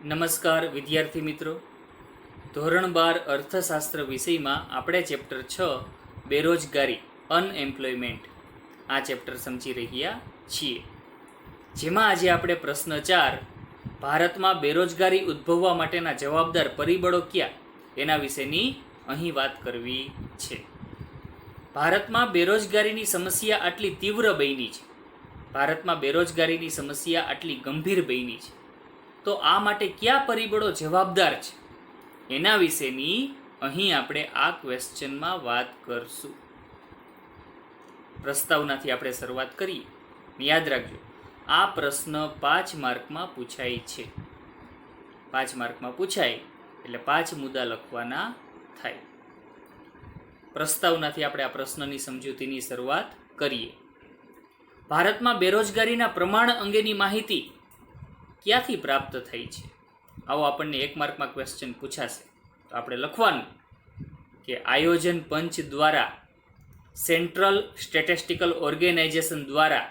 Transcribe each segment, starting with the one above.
નમસ્કાર વિદ્યાર્થી મિત્રો, ધોરણ 12 અર્થશાસ્ત્ર વિષયમાં આપણે ચેપ્ટર 6 બેરોજગારી અનએમ્પ્લોયમેન્ટ આ ચેપ્ટર સમજી રહ્યા છીએ, જેમાં આજે આપણે પ્રશ્ન 4 ભારતમાં બેરોજગારી ઉદ્ભવવા માટેના જવાબદાર પરિબળો ક્યાં એના વિશેની અહીં વાત કરવી છે. ભારતમાં બેરોજગારીની સમસ્યા આટલી તીવ્ર બની છે, ભારતમાં બેરોજગારીની સમસ્યા આટલી ગંભીર બની છે, તો આ માટે કયા પરિબળો જવાબદાર છે એના વિશેની અહીં આપણે આ ક્વેશ્ચનમાં વાત કરશું. પ્રસ્તાવનાથી આપણે શરૂઆત કરીએ. યાદ રાખજો, આ પ્રશ્ન 5 માર્કમાં પૂછાય છે. 5 માર્કમાં પૂછાય એટલે 5 મુદ્દા લખવાના થાય. પ્રસ્તાવનાથી આપણે આ પ્રશ્નની સમજૂતીની શરૂઆત કરીએ. ભારતમાં બેરોજગારીના પ્રમાણ અંગેની માહિતી ક્યાંથી પ્રાપ્ત થઈ છે? આવો આપણને 1 માર્કમાં ક્વેશ્ચન પૂછાશે, તો આપણે લખવાનું કે આયોજન પંચ દ્વારા, સેન્ટ્રલ સ્ટેટિસ્ટિકલ ઓર્ગેનાઇઝેશન દ્વારા,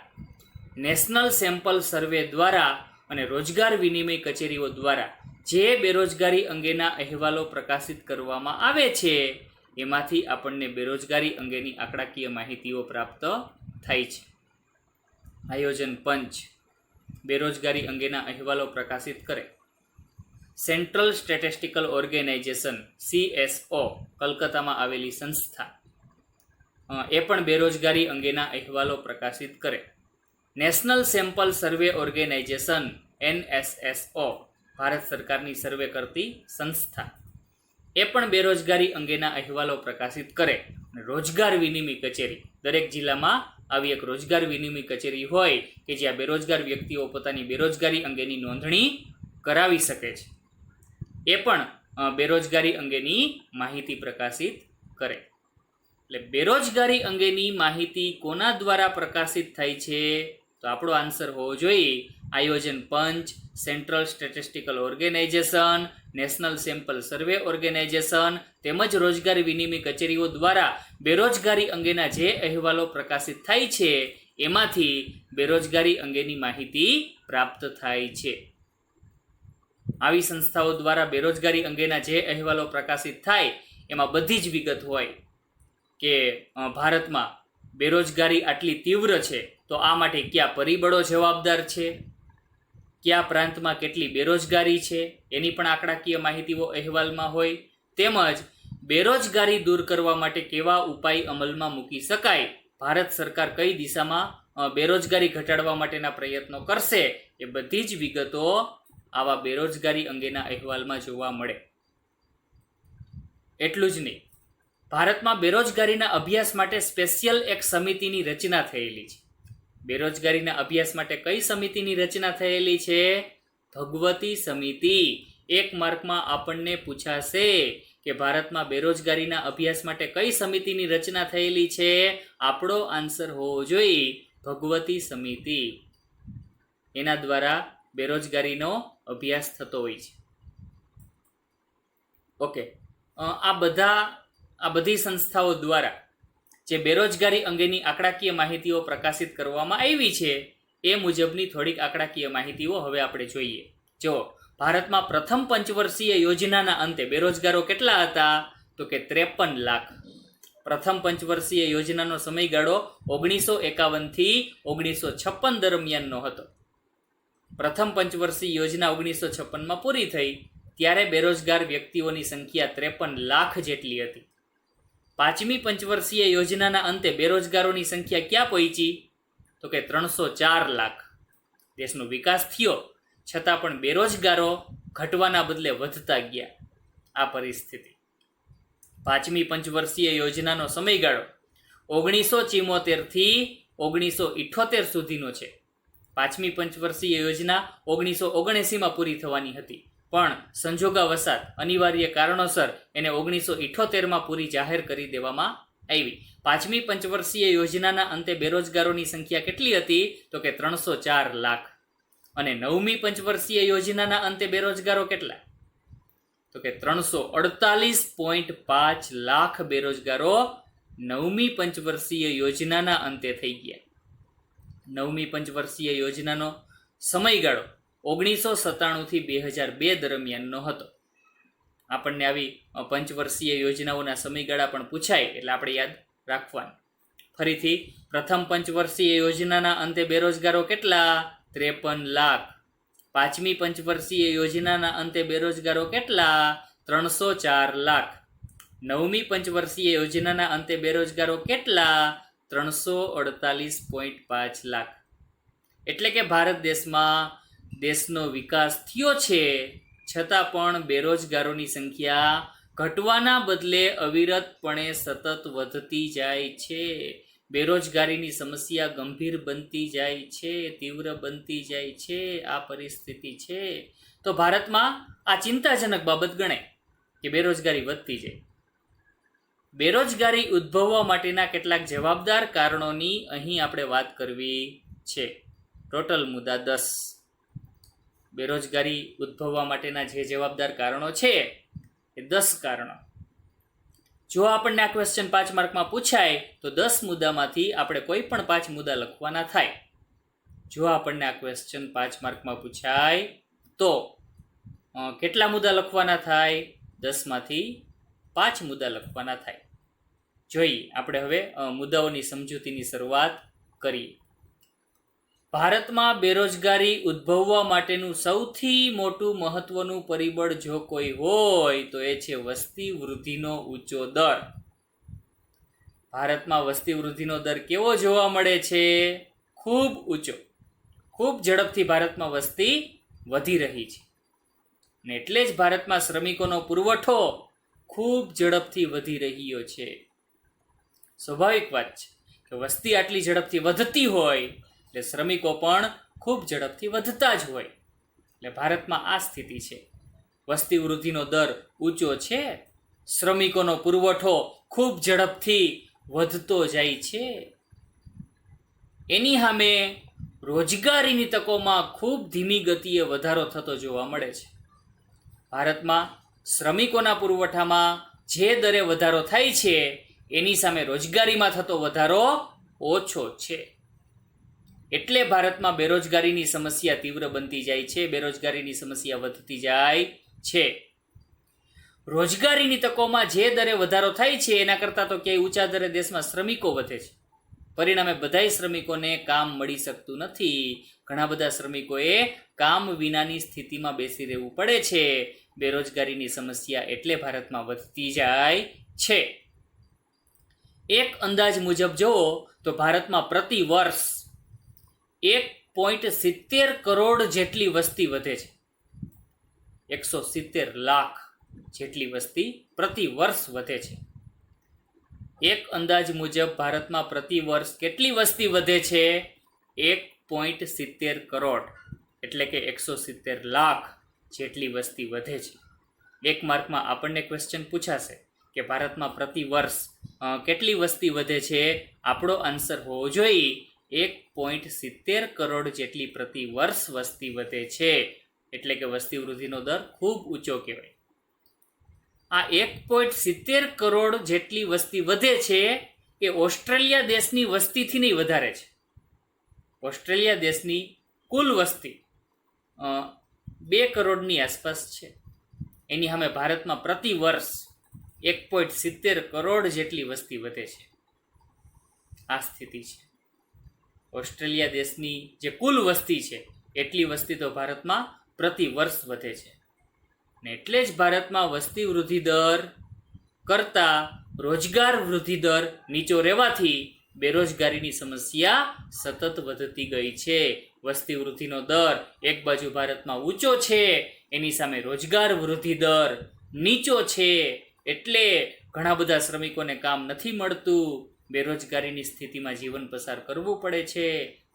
નેશનલ સેમ્પલ સર્વે દ્વારા અને રોજગાર વિનિમય કચેરીઓ દ્વારા જે બેરોજગારી અંગેના અહેવાલો પ્રકાશિત કરવામાં આવે છે એમાંથી આપણને બેરોજગારી અંગેની આંકડાકીય માહિતીઓ પ્રાપ્ત થાય છે. આયોજન પંચ બેરોજગારી અંગેના અહેવાલો પ્રકાશિત કરે. સેન્ટ્રલ સ્ટેટિસ્ટિકલ ઓર્ગેનાઇઝેશન CSO કલકત્તામાં આવેલી સંસ્થા એ પણ બેરોજગારી અંગેના અહેવાલો પ્રકાશિત કરે. National sample survey organisation NSSO Bharat સરકારની સર્વે કરતી સંસ્થા એ પણ બેરોજગારી અંગેના અહેવાલો પ્રકાશિત કરે. રોજગાર વિનિમય કચેરી, દરેક જિલ્લામાં આવી એક રોજગાર વિનિમય કચેરી હોય કે જ્યાં બેરોજગાર વ્યક્તિઓ પોતાની બેરોજગારી અંગેની નોંધણી કરાવી શકે છે, એ પણ બેરોજગારી અંગેની માહિતી પ્રકાશિત કરે. એટલે બેરોજગારી અંગેની માહિતી કોના દ્વારા પ્રકાશિત થાય છે? તો આપણો આન્સર હોવો જોઈએ આયોજન પંચ, central statistical organisation, national sample survey organisation તેમજ રોજગાર વિનિમય કચેરીઓ દ્વારા બેરોજગારી અંગેના જે અહેવાલો પ્રકાશિત થાય છે એમાંથી બેરોજગારી અંગેની માહિતી પ્રાપ્ત થાય છે. આવી સંસ્થાઓ દ્વારા બેરોજગારી અંગેના જે અહેવાલો પ્રકાશિત થાય એમાં બધી જ વિગત હોય કે ભારતમાં બેરોજગારી આટલી તીવ્ર છે તો આ માટે કયા પરિબળો જવાબદાર છે, કયા પ્રાંતમાં કેટલી બેરોજગારી છે એની પણ આંકડાકીય માહિતીઓ અહેવાલમાં હોય, તેમજ બેરોજગારી દૂર કરવા માટે કેવા ઉપાય અમલમાં મૂકી શકાય, ભારત સરકાર કઈ દિશામાં બેરોજગારી ઘટાડવા માટેના પ્રયત્નો કરશે, એ બધી જ વિગતો આવા બેરોજગારી અંગેના અહેવાલમાં જોવા મળે. એટલું જ નહીં, ભારતમાં બેરોજગારીના અભ્યાસ માટે સ્પેશિયલ એક સમિતિની રચના થયેલી છે. બેરોજગારીના અભ્યાસ માટે કઈ સમિતિની રચના થયેલી છે? ભગવતી સમિતિ. 1 માર્કમાં આપણને પૂછાશે કે ભારતમાં બેરોજગારીના અભ્યાસ માટે કઈ સમિતિની રચના થયેલી છે? આપણો આન્સર હોવો જોઈએ ભગવતી સમિતિ. એના દ્વારા બેરોજગારીનો અભ્યાસ થતો હોય છે. ઓકે, આ બધી સંસ્થાઓ દ્વારા જે બેરોજગારી અંગેની આંકડાકીય માહિતીઓ પ્રકાશિત કરવામાં આવી છે એ મુજબની થોડીક આંકડાકીય માહિતીઓ હવે આપણે જોઈએ. જો ભારતમાં પ્રથમ પંચવર્ષીય યોજનાના અંતે બેરોજગારો કેટલા હતા? તો કે 53 લાખ. પ્રથમ પંચવર્ષીય યોજનાનો સમયગાળો 1951 થી 1956 દરમિયાનનો હતો. પ્રથમ પંચવર્ષીય યોજના 1956માં પૂરી થઈ ત્યારે બેરોજગાર વ્યક્તિઓની સંખ્યા 53 લાખ જેટલી હતી. 5મી પંચવર્ષીય યોજનાના અંતે બેરોજગારોની સંખ્યા ક્યાં પહોંચી? તો કે 304 લાખ. દેશનો વિકાસ થયો છતાં પણ બેરોજગારો ઘટવાના બદલે વધતા ગયા. આ પરિસ્થિતિ 5મી પંચવર્ષીય યોજનાનો સમયગાળો 1974 થી 1978 સુધીનો છે. 5મી પંચવર્ષીય યોજના 1979માં પૂરી થવાની હતી, પણ સંજોગાવશાત અનિવાર્ય કારણોસર એને 1978માં પૂરી જાહેર કરી દેવામાં આવી. 5મી પંચવર્ષીય યોજનાના અંતે બેરોજગારોની સંખ્યા કેટલી હતી? તો કે 304 લાખ. અને 9મી પંચવર્ષીય યોજનાના અંતે બેરોજગારો કેટલા? તો કે 348.5 લાખ બેરોજગારો 9મી પંચવર્ષીય યોજનાના અંતે થઈ ગયા. 9મી પંચવર્ષીય યોજનાનો સમયગાળો 1997થી 2002 દરમિયાનનો હતો. આપણને આવી પંચવર્ષીય યોજનાઓના સમયગાળા પણ પૂછાય એટલે આપણે યાદ રાખવાનું. ફરીથી પ્રથમ પંચવર્ષીય યોજનાના અંતે બેરોજગારો કેટલા? 53 લાખ. પાંચમી પંચવર્ષીય યોજનાના અંતે બેરોજગારો કેટલા? 304 લાખ. નવમી પંચવર્ષીય યોજનાના અંતે બેરોજગારો કેટલા? 348.5 લાખ. એટલે કે ભારત દેશનો વિકાસ થયો છે, છતાં પણ બેરોજગારોની સંખ્યા ઘટવાના બદલે અવિરતપણે સતત વધતી જાય છે. બેરોજગારીની સમસ્યા ગંભીર બનતી જાય છે, તીવ્ર બનતી જાય છે. આ પરિસ્થિતિ છે. તો ભારતમાં આ ચિંતાજનક બાબત ગણાય કે બેરોજગારી વધતી જાય. બેરોજગારી ઉદ્ભવવા માટેના કેટલાક જવાબદાર કારણોની અહીં આપણે વાત કરવી છે. ટોટલ મુદ્દા 10. બેરોજગારી ઉદ્ભવવા માટેના જે જવાબદાર કારણો છે એ 10 કારણો. જો આપણને આ ક્વેશ્ચન 5 માર્કમાં પૂછાય તો 10 મુદ્દામાંથી આપણે કોઈ પણ 5 મુદ્દા લખવાના થાય. જો આપણને આ ક્વેશ્ચન 5 માર્કમાં પૂછાય તો કેટલા મુદ્દા લખવાના થાય? 10 માંથી 5 મુદ્દા લખવાના થાય. જોઈએ આપણે હવે મુદ્દાઓની સમજૂતીની શરૂઆત કરીએ. ભારતમાં બેરોજગારી ઉદ્ભવવા માટેનું સૌથી મોટું મહત્વનું પરિબળ જો કોઈ હોય તો એ છે વસ્તી વૃદ્ધિનો ઊંચો દર. ભારતમાં વસ્તી વૃદ્ધિનો દર કેવો જોવા મળે છે? ખૂબ ઊંચો. ખૂબ ઝડપથી ભારતમાં વસ્તી વધી રહી છે ને એટલે જ ભારતમાં શ્રમિકોનો પુરવઠો ખૂબ ઝડપથી વધી રહ્યો છે. સ્વાભાવિક વાત છે કે વસ્તી આટલી ઝડપથી વધતી હોય એટલે શ્રમિકો પણ ખૂબ ઝડપથી વધતા જ હોય. એટલે ભારતમાં આ સ્થિતિ છે. વસ્તી વૃદ્ધિનો દર ઊંચો છે, શ્રમિકોનો પુરવઠો ખૂબ ઝડપથી વધતો જાય છે. એની સામે રોજગારીની તકોમાં ખૂબ ધીમી ગતિએ વધારો થતો જોવા મળે છે. ભારતમાં શ્રમિકોના પુરવઠામાં જે દરે વધારો થાય છે એની સામે રોજગારીમાં થતો વધારો ઓછો છે. એટલે ભારતમાં બેરોજગારીની સમસ્યા તીવ્ર બનતી જાય છે, બેરોજગારીની સમસ્યા વધતી જાય છે. રોજગારીની તકોમાં જે દરે વધારો થાય છે એના કરતાં તો ક્યાંય ઊંચા દરે દેશમાં શ્રમિકો વધે છે. પરિણામે બધાય શ્રમિકોને કામ મળી શકતું નથી. ઘણા બધા શ્રમિકોએ કામ વિનાની સ્થિતિમાં બેસી રહેવું પડે છે. બેરોજગારીની સમસ્યા એટલે ભારતમાં વધતી જાય છે. એક અંદાજ મુજબ જુઓ તો ભારતમાં પ્રતિ વર્ષ 1.70 કરોડ જેટલી વસ્તી વધે છે. 170 લાખ જેટલી વસ્તી પ્રતિ વર્ષ વધે છે. એક અંદાજ મુજબ ભારતમાં પ્રતિ વર્ષ કેટલી વસ્તી વધે છે? 1.70 કરોડ એટલે કે 170 લાખ જેટલી વસ્તી વધે છે. એક માર્કમાં આપણને ક્વેશ્ચન પૂછાશે કે ભારતમાં પ્રતિ વર્ષ કેટલી વસ્તી વધે છે? આપણો આન્સર હોવો જોઈએ 1.70 કરોડ જેટલી પ્રતિ વર્ષ વસ્તી વધે છે. એટલે કે વસ્તી વૃદ્ધિનો દર ખૂબ ઊંચો કહેવાય. આ 1.70 કરોડ જેટલી વસ્તી વધે છે એ ઓસ્ટ્રેલિયા દેશની વસ્તીથી નહીં વધારે છે. ઓસ્ટ્રેલિયા દેશની કુલ વસ્તી 2 કરોડની આસપાસ છે. એની સામે ભારતમાં પ્રતિ વર્ષ 1.70 કરોડ જેટલી વસ્તી વધે છે. આ સ્થિતિ છે. ઓસ્ટ્રેલિયા દેશની જે કુલ વસ્તી છે એટલી વસ્તી તો ભારતમાં પ્રતિ વર્ષ વધે છે ને એટલે જ ભારતમાં વસ્તી વૃદ્ધિ દર કરતાં રોજગાર વૃદ્ધિ દર નીચો રહેવાથી બેરોજગારીની સમસ્યા સતત વધતી ગઈ છે. વસ્તી વૃદ્ધિનો દર એક બાજુ ભારતમાં ઊંચો છે, એની સામે રોજગાર વૃદ્ધિ દર નીચો છે. એટલે ઘણા બધા શ્રમિકોને કામ નથી મળતું. બેરોજગારીની સ્થિતિમાં જીવન પસાર કરવું પડે છે,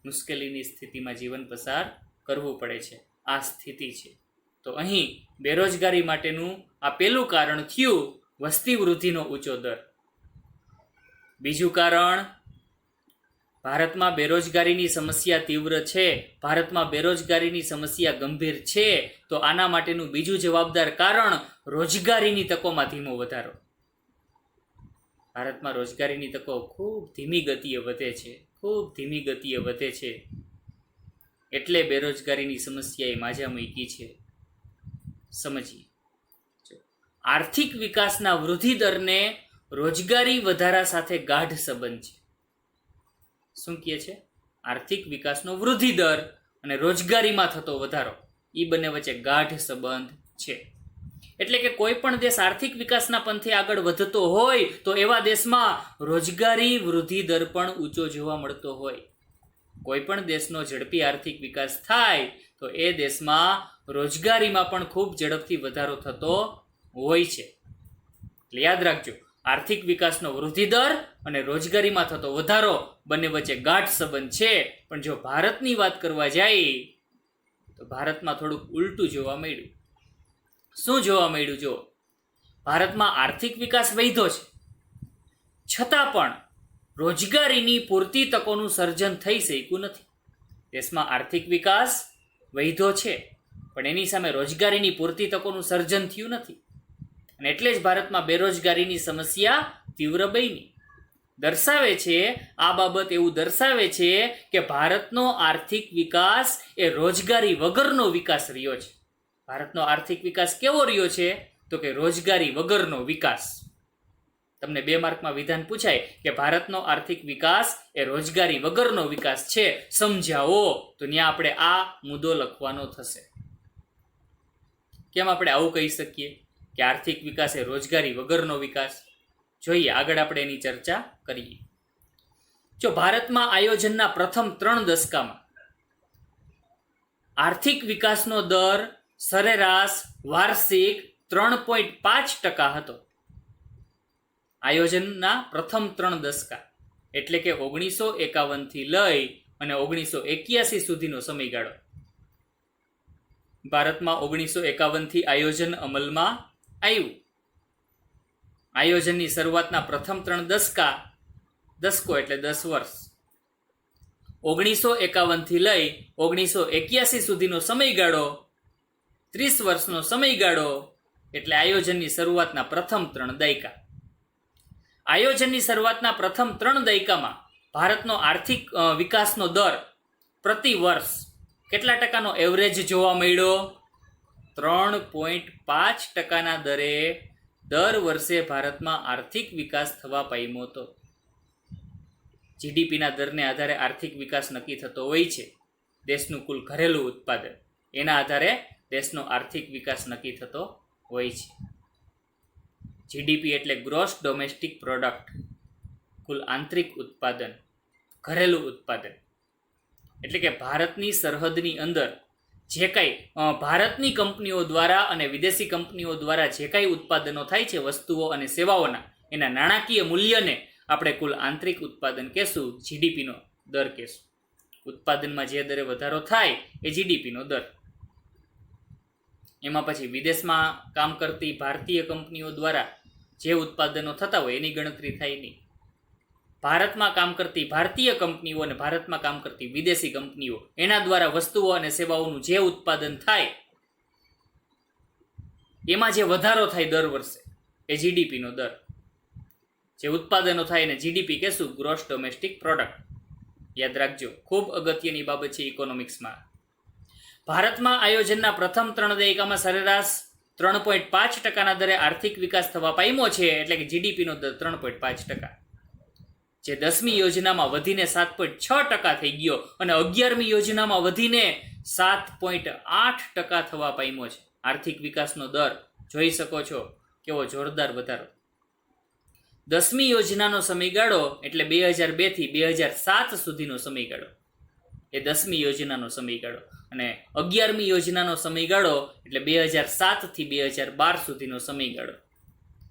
મુશ્કેલીની સ્થિતિમાં જીવન પસાર કરવું પડે છે. આ સ્થિતિ છે. તો અહીં બેરોજગારી માટેનું આ પહેલું કારણ થયું વસ્તી વૃદ્ધિનો ઊંચો દર. બીજું કારણ, ભારતમાં બેરોજગારીની સમસ્યા તીવ્ર છે, ભારતમાં બેરોજગારીની સમસ્યા ગંભીર છે. તો આના માટેનું બીજું જવાબદાર કારણ રોજગારીની તકોમાં ધીમો વધારો. ભારતમાં રોજગારીની તકો ખૂબ ધીમી ગતિએ વધે છે, ખૂબ ધીમી ગતિએ વધે છે. એટલે બેરોજગારીની સમસ્યાએ માજા મૂકી છે. સમજીએ. આર્થિક વિકાસના વૃદ્ધિ દરને રોજગારી વધારા સાથે ગાઢ સંબંધ છે. શું કહે છે? આર્થિક વિકાસનો વૃદ્ધિ દર અને રોજગારીમાં થતો વધારો એ બંને વચ્ચે ગાઢ સંબંધ છે. એટલે કે કોઈ પણ દેશ આર્થિક વિકાસના પંથે આગળ વધતો હોય તો એવા દેશમાં રોજગારી વૃદ્ધિ દર પણ ઊંચો જોવા મળતો હોય. કોઈ પણ દેશનો ઝડપી આર્થિક વિકાસ થાય તો એ દેશમાં રોજગારીમાં પણ ખૂબ ઝડપથી વધારો થતો હોય છે. એટલે યાદ રાખજો, આર્થિક વિકાસનો વૃદ્ધિ દર અને રોજગારીમાં થતો વધારો બંને વચ્ચે ગાઢ સંબંધ છે. પણ જો ભારતની વાત કરવા જાય તો ભારતમાં થોડુંક ઉલટું જોવા મળ્યું. શું જોવા મળ્યું? જો ભારતમાં આર્થિક વિકાસ વધ્યો છે, છતાં પણ રોજગારીની પૂરતી તકોનું સર્જન થઈ શક્યું નથી. દેશમાં આર્થિક વિકાસ વધ્યો છે, પણ એની સામે રોજગારીની પૂરતી તકોનું સર્જન થયું નથી. અને એટલે જ ભારતમાં બેરોજગારીની સમસ્યા તીવ્ર બની. દર્શાવે છે આ બાબત એવું દર્શાવે છે કે ભારતનો આર્થિક વિકાસ એ રોજગારી વગરનો વિકાસ રહ્યો છે. ભારતનો આર્થિક વિકાસ કેવો રહ્યો છે? તો કે રોજગારી વગરનો વિકાસ. તમને 2 માર્કમાં વિધાન પૂછાય કે ભારતનો આર્થિક વિકાસ એ રોજગારી વગરનો વિકાસ છે, સમજાવો, તો ત્યાં આપણે આ મુદ્દો લખવાનો થશે. કેમ આપણે આવું કહી શકીએ કે આર્થિક વિકાસ એ રોજગારી વગરનો વિકાસ? જોઈએ, આગળ આપણે એની ચર્ચા કરીએ. જો ભારતમાં આયોજનના પ્રથમ 3 દશકામાં આર્થિક વિકાસનો દર સરેરાશ વાર્ષિક 3.5% હતો. આયોજનના પ્રથમ 3 દશકા એટલે કે 1951 થી લઈ અને 1981 સુધીનો સમયગાળો. ભારતમાં 1951 થી આયોજન અમલમાં આવ્યું. આયોજનની શરૂઆતના પ્રથમ 3 દશકો એટલે 10 વર્ષ. 1951 થી લઈ 1981 સુધીનો સમયગાળો 30 વર્ષનો સમયગાળો એટલે આયોજનની શરૂઆતના પ્રથમ 3 દાયકા. આયોજનની શરૂઆતના પ્રથમ 3 દાયકામાં ભારતનો આર્થિક વિકાસનો દર પ્રતિ વર્ષ કેટલા ટકાનો એવરેજ જોવા મળ્યો? 3.5%ના દરે દર વર્ષે ભારતમાં આર્થિક વિકાસ થવા પામ્યો હતો. જીડીપીના દરને આધારે આર્થિક વિકાસ નક્કી થતો હોય છે. દેશનું કુલ ઘરેલું ઉત્પાદન, એના આધારે દેશનો આર્થિક વિકાસ નક્કી થતો હોય છે. જીડીપી એટલે ગ્રોસ ડોમેસ્ટિક પ્રોડક્ટ, કુલ આંતરિક ઉત્પાદન, ઘરેલું ઉત્પાદન. એટલે કે ભારતની સરહદની અંદર જે કાંઈ ભારતની કંપનીઓ દ્વારા અને વિદેશી કંપનીઓ દ્વારા જે કાંઈ ઉત્પાદનો થાય છે વસ્તુઓ અને સેવાઓના, એના નાણાકીય મૂલ્યને આપણે કુલ આંતરિક ઉત્પાદન કહેશું, જીડીપીનો દર કહેશું. ઉત્પાદનમાં જે દરે વધારો થાય એ જીડીપીનો દર. એમાં પછી વિદેશમાં કામ કરતી ભારતીય કંપનીઓ દ્વારા જે ઉત્પાદનો થતા હોય એની ગણતરી થાય નહીં. ભારતમાં કામ કરતી ભારતીય કંપનીઓ અને ભારતમાં કામ કરતી વિદેશી કંપનીઓ એના દ્વારા વસ્તુઓ અને સેવાઓનું જે ઉત્પાદન થાય એમાં જે વધારો થાય દર વર્ષે એ જીડીપીનો દર. જે ઉત્પાદનો થાય એને જીડીપી કહેશું, ગ્રોસ ડોમેસ્ટિક પ્રોડક્ટ. યાદ રાખજો, ખૂબ અગત્યની બાબત છે ઇકોનોમિક્સમાં. ભારતમાં આયોજનના પ્રથમ 3 દાયકામાં સરેરાશ 3.5%ના દરે આર્થિક વિકાસ થવા પામ્યો છે, એટલે કે જીડીપીનો દર 3.5%. જે 10મી યોજનામાં વધીને 7.6% થઈ ગયો અને 11મી યોજનામાં વધીને 7.8% થવા પામ્યો છે. આર્થિક વિકાસનો દર જોઈ શકો છો, કેવો જોરદાર વધારો. 10મી યોજનાનો સમયગાળો એટલે 2002 થી 2007 સુધીનો સમયગાળો, એ 10મી યોજનાનો સમયગાળો. અને 11મી યોજનાનો સમયગાળો એટલે 2007 થી 2012 સુધીનો સમયગાળો.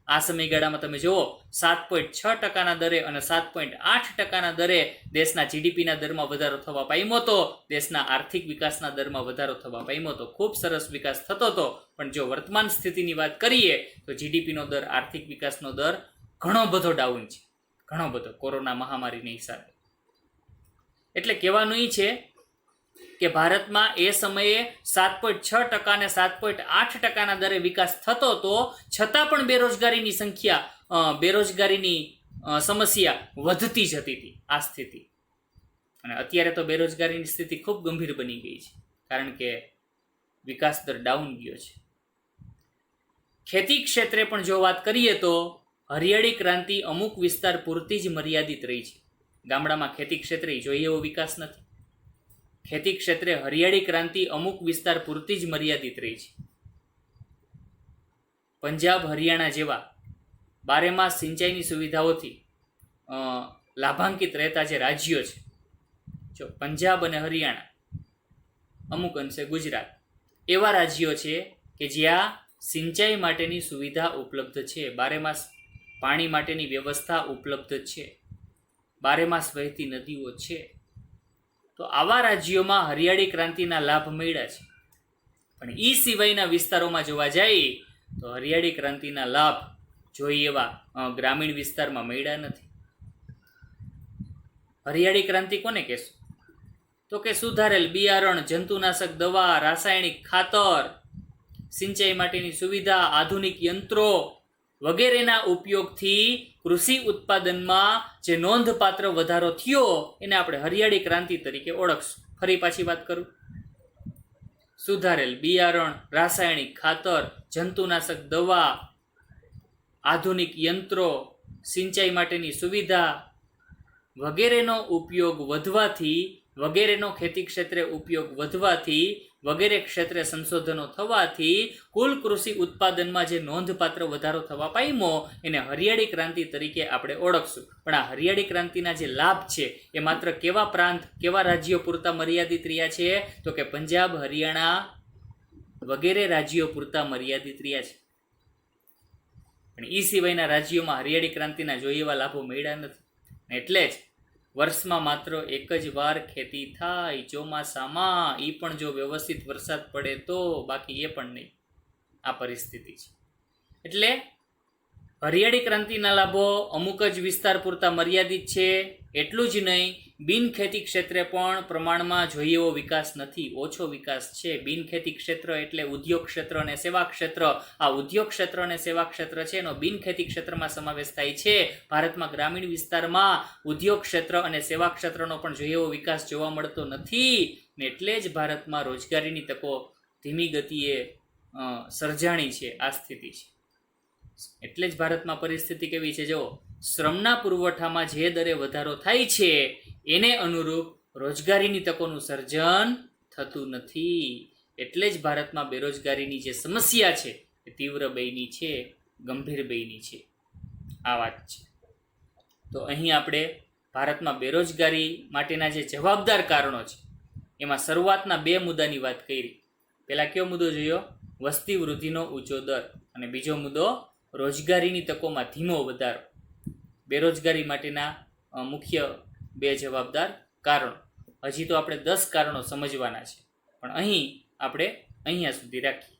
આ સમયગાળામાં તમે જુઓ 7.6%ના દરે અને 7.8%ના દરે દેશના જીડીપીના દરમાં વધારો થવા પામ્યો હતો, દેશના આર્થિક વિકાસના દરમાં વધારો થવા પામ્યો હતો. ખૂબ સરસ વિકાસ થતો હતો. પણ જો વર્તમાન સ્થિતિની વાત કરીએ તો જીડીપીનો દર, આર્થિક વિકાસનો દર ઘણો બધો ડાઉન છે, ઘણો બધો, કોરોના મહામારીને હિસાબે. એટલે કહેવાનું એ છે કે ભારતમાં એ સમયે 7.6% અને 7.8%ના દરે વિકાસ થતો હતો, છતાં પણ બેરોજગારીની સમસ્યા વધતી જતી હતી. આ સ્થિતિ અને અત્યારે તો બેરોજગારીની સ્થિતિ ખૂબ ગંભીર બની ગઈ છે, કારણ કે વિકાસ દર ડાઉન ગયો છે. ખેતી ક્ષેત્રે પણ જો વાત કરીએ તો હરિયાળી ક્રાંતિ અમુક વિસ્તાર પૂરતી જ મર્યાદિત રહી છે. ગામડામાં ખેતી ક્ષેત્રે જોઈએ એવો વિકાસ નથી. ખેતી ક્ષેત્રે હરિયાળી ક્રાંતિ અમુક વિસ્તાર પૂરતી જ મર્યાદિત રહી છે. પંજાબ, હરિયાણા જેવા બારેમાસ સિંચાઈની સુવિધાઓથી લાભાંકિત રહેતા જે રાજ્યો છે, જો પંજાબ અને હરિયાણા, અમુક અંશે ગુજરાત, એવા રાજ્યો છે કે જ્યાં સિંચાઈ માટેની સુવિધા ઉપલબ્ધ છે, બારેમાસ પાણી માટેની વ્યવસ્થા ઉપલબ્ધ છે, બારેમાસ વહેતી નદીઓ છે. તો આવા રાજ્યોમાં હરિયાળી ક્રાંતિના લાભ મળ્યા છે. પણ એ સિવાયના વિસ્તારોમાં જોવા જાય તો હરિયાળી ક્રાંતિના લાભ જોઈએ એવા ગ્રામીણ વિસ્તારમાં મળ્યા નથી. હરિયાળી ક્રાંતિ કોને કહેશું? તો કે સુધારેલ બિયારણ, જંતુનાશક દવા, રાસાયણિક ખાતર, સિંચાઈ માટેની સુવિધા, આધુનિક યંત્રો વગેરેના ઉપયોગથી કૃષિ ઉત્પાદનમાં જે નોંધપાત્ર વધારો થયો એને આપણે હરિયાળી ક્રાંતિ તરીકે ઓળખશું. ફરી પાછી વાત કરું. સુધારેલ બિયારણ, રાસાયણિક ખાતર, જંતુનાશક દવા, આધુનિક યંત્રો, સિંચાઈ માટેની સુવિધા વગેરેનો ઉપયોગ વધવાથી, વગેરેનો ખેતી ક્ષેત્રે ઉપયોગ વધવાથી, વગેરે ક્ષેત્રે સંશોધનો થવાથી કુલ કૃષિ ઉત્પાદનમાં જે નોંધપાત્ર વધારો થવા પામ્યો એને હરિયાળી ક્રાંતિ તરીકે આપણે ઓળખશું. પણ આ હરિયાળી ક્રાંતિના જે લાભ છે એ માત્ર કેવા પ્રાંત, કેવા રાજ્યો પૂરતા મર્યાદિત રહ્યા છે? તો કે પંજાબ, હરિયાણા વગેરે રાજ્યો પૂરતા મર્યાદિત રહ્યા છે. પણ એ સિવાયના રાજ્યોમાં હરિયાળી ક્રાંતિના જોઈએ એવા લાભો મળ્યા નથી. એટલે જ વર્ષમાં માત્ર એક જ વાર ખેતી થાય, ચોમાસામાં, એ પણ જો વ્યવસ્થિત વરસાદ પડે તો, બાકી એ પણ નહીં. આ પરિસ્થિતિ છે. એટલે હરિયાળી ક્રાંતિના લાભો અમુક જ વિસ્તાર પૂરતા મર્યાદિત છે. એટલું જ નહીં, બિનખેતી ક્ષેત્રે પણ પ્રમાણમાં જોઈએ એવો વિકાસ નથી, ઓછો વિકાસ છે. બિનખેતી ક્ષેત્ર એટલે ઉદ્યોગ ક્ષેત્ર અને સેવા ક્ષેત્ર. આ ઉદ્યોગ ક્ષેત્ર અને સેવા ક્ષેત્ર છે એનો બિનખેતી ક્ષેત્રમાં સમાવેશ થાય છે. ભારતમાં ગ્રામીણ વિસ્તારમાં ઉદ્યોગ ક્ષેત્ર અને સેવા ક્ષેત્રનો પણ જોઈએ એવો વિકાસ જોવા મળતો નથી. ને એટલે જ ભારતમાં રોજગારીની તકો ધીમી ગતિએ સર્જાણી છે. આ સ્થિતિ છે. એટલે જ ભારતમાં પરિસ્થિતિ કેવી છે? જો શ્રમના પુરવઠામાં જે દરે વધારો થાય છે એને અનુરૂપ રોજગારીની તકોનું સર્જન થતું નથી. એટલે જ ભારતમાં બેરોજગારીની જે સમસ્યા છે એ તીવ્ર બની છે, ગંભીર બની છે. આ વાત છે. તો અહીં આપણે ભારતમાં બેરોજગારી માટેના જે જવાબદાર કારણો છે એમાં શરૂઆતના 2 મુદ્દાની વાત કરી. પહેલા કયો મુદ્દો જોયો? વસ્તી વૃદ્ધિનો ઊંચો દર. અને બીજો મુદ્દો રોજગારીની તકોમાં ધીમો વધારો. બેરોજગારી માટેના મુખ્ય 2 જવાબદાર કારણો. હજી તો આપણે 10 કારણો સમજવાના છે, પણ અહીં આપણે અહીંયા સુધી રાખીએ.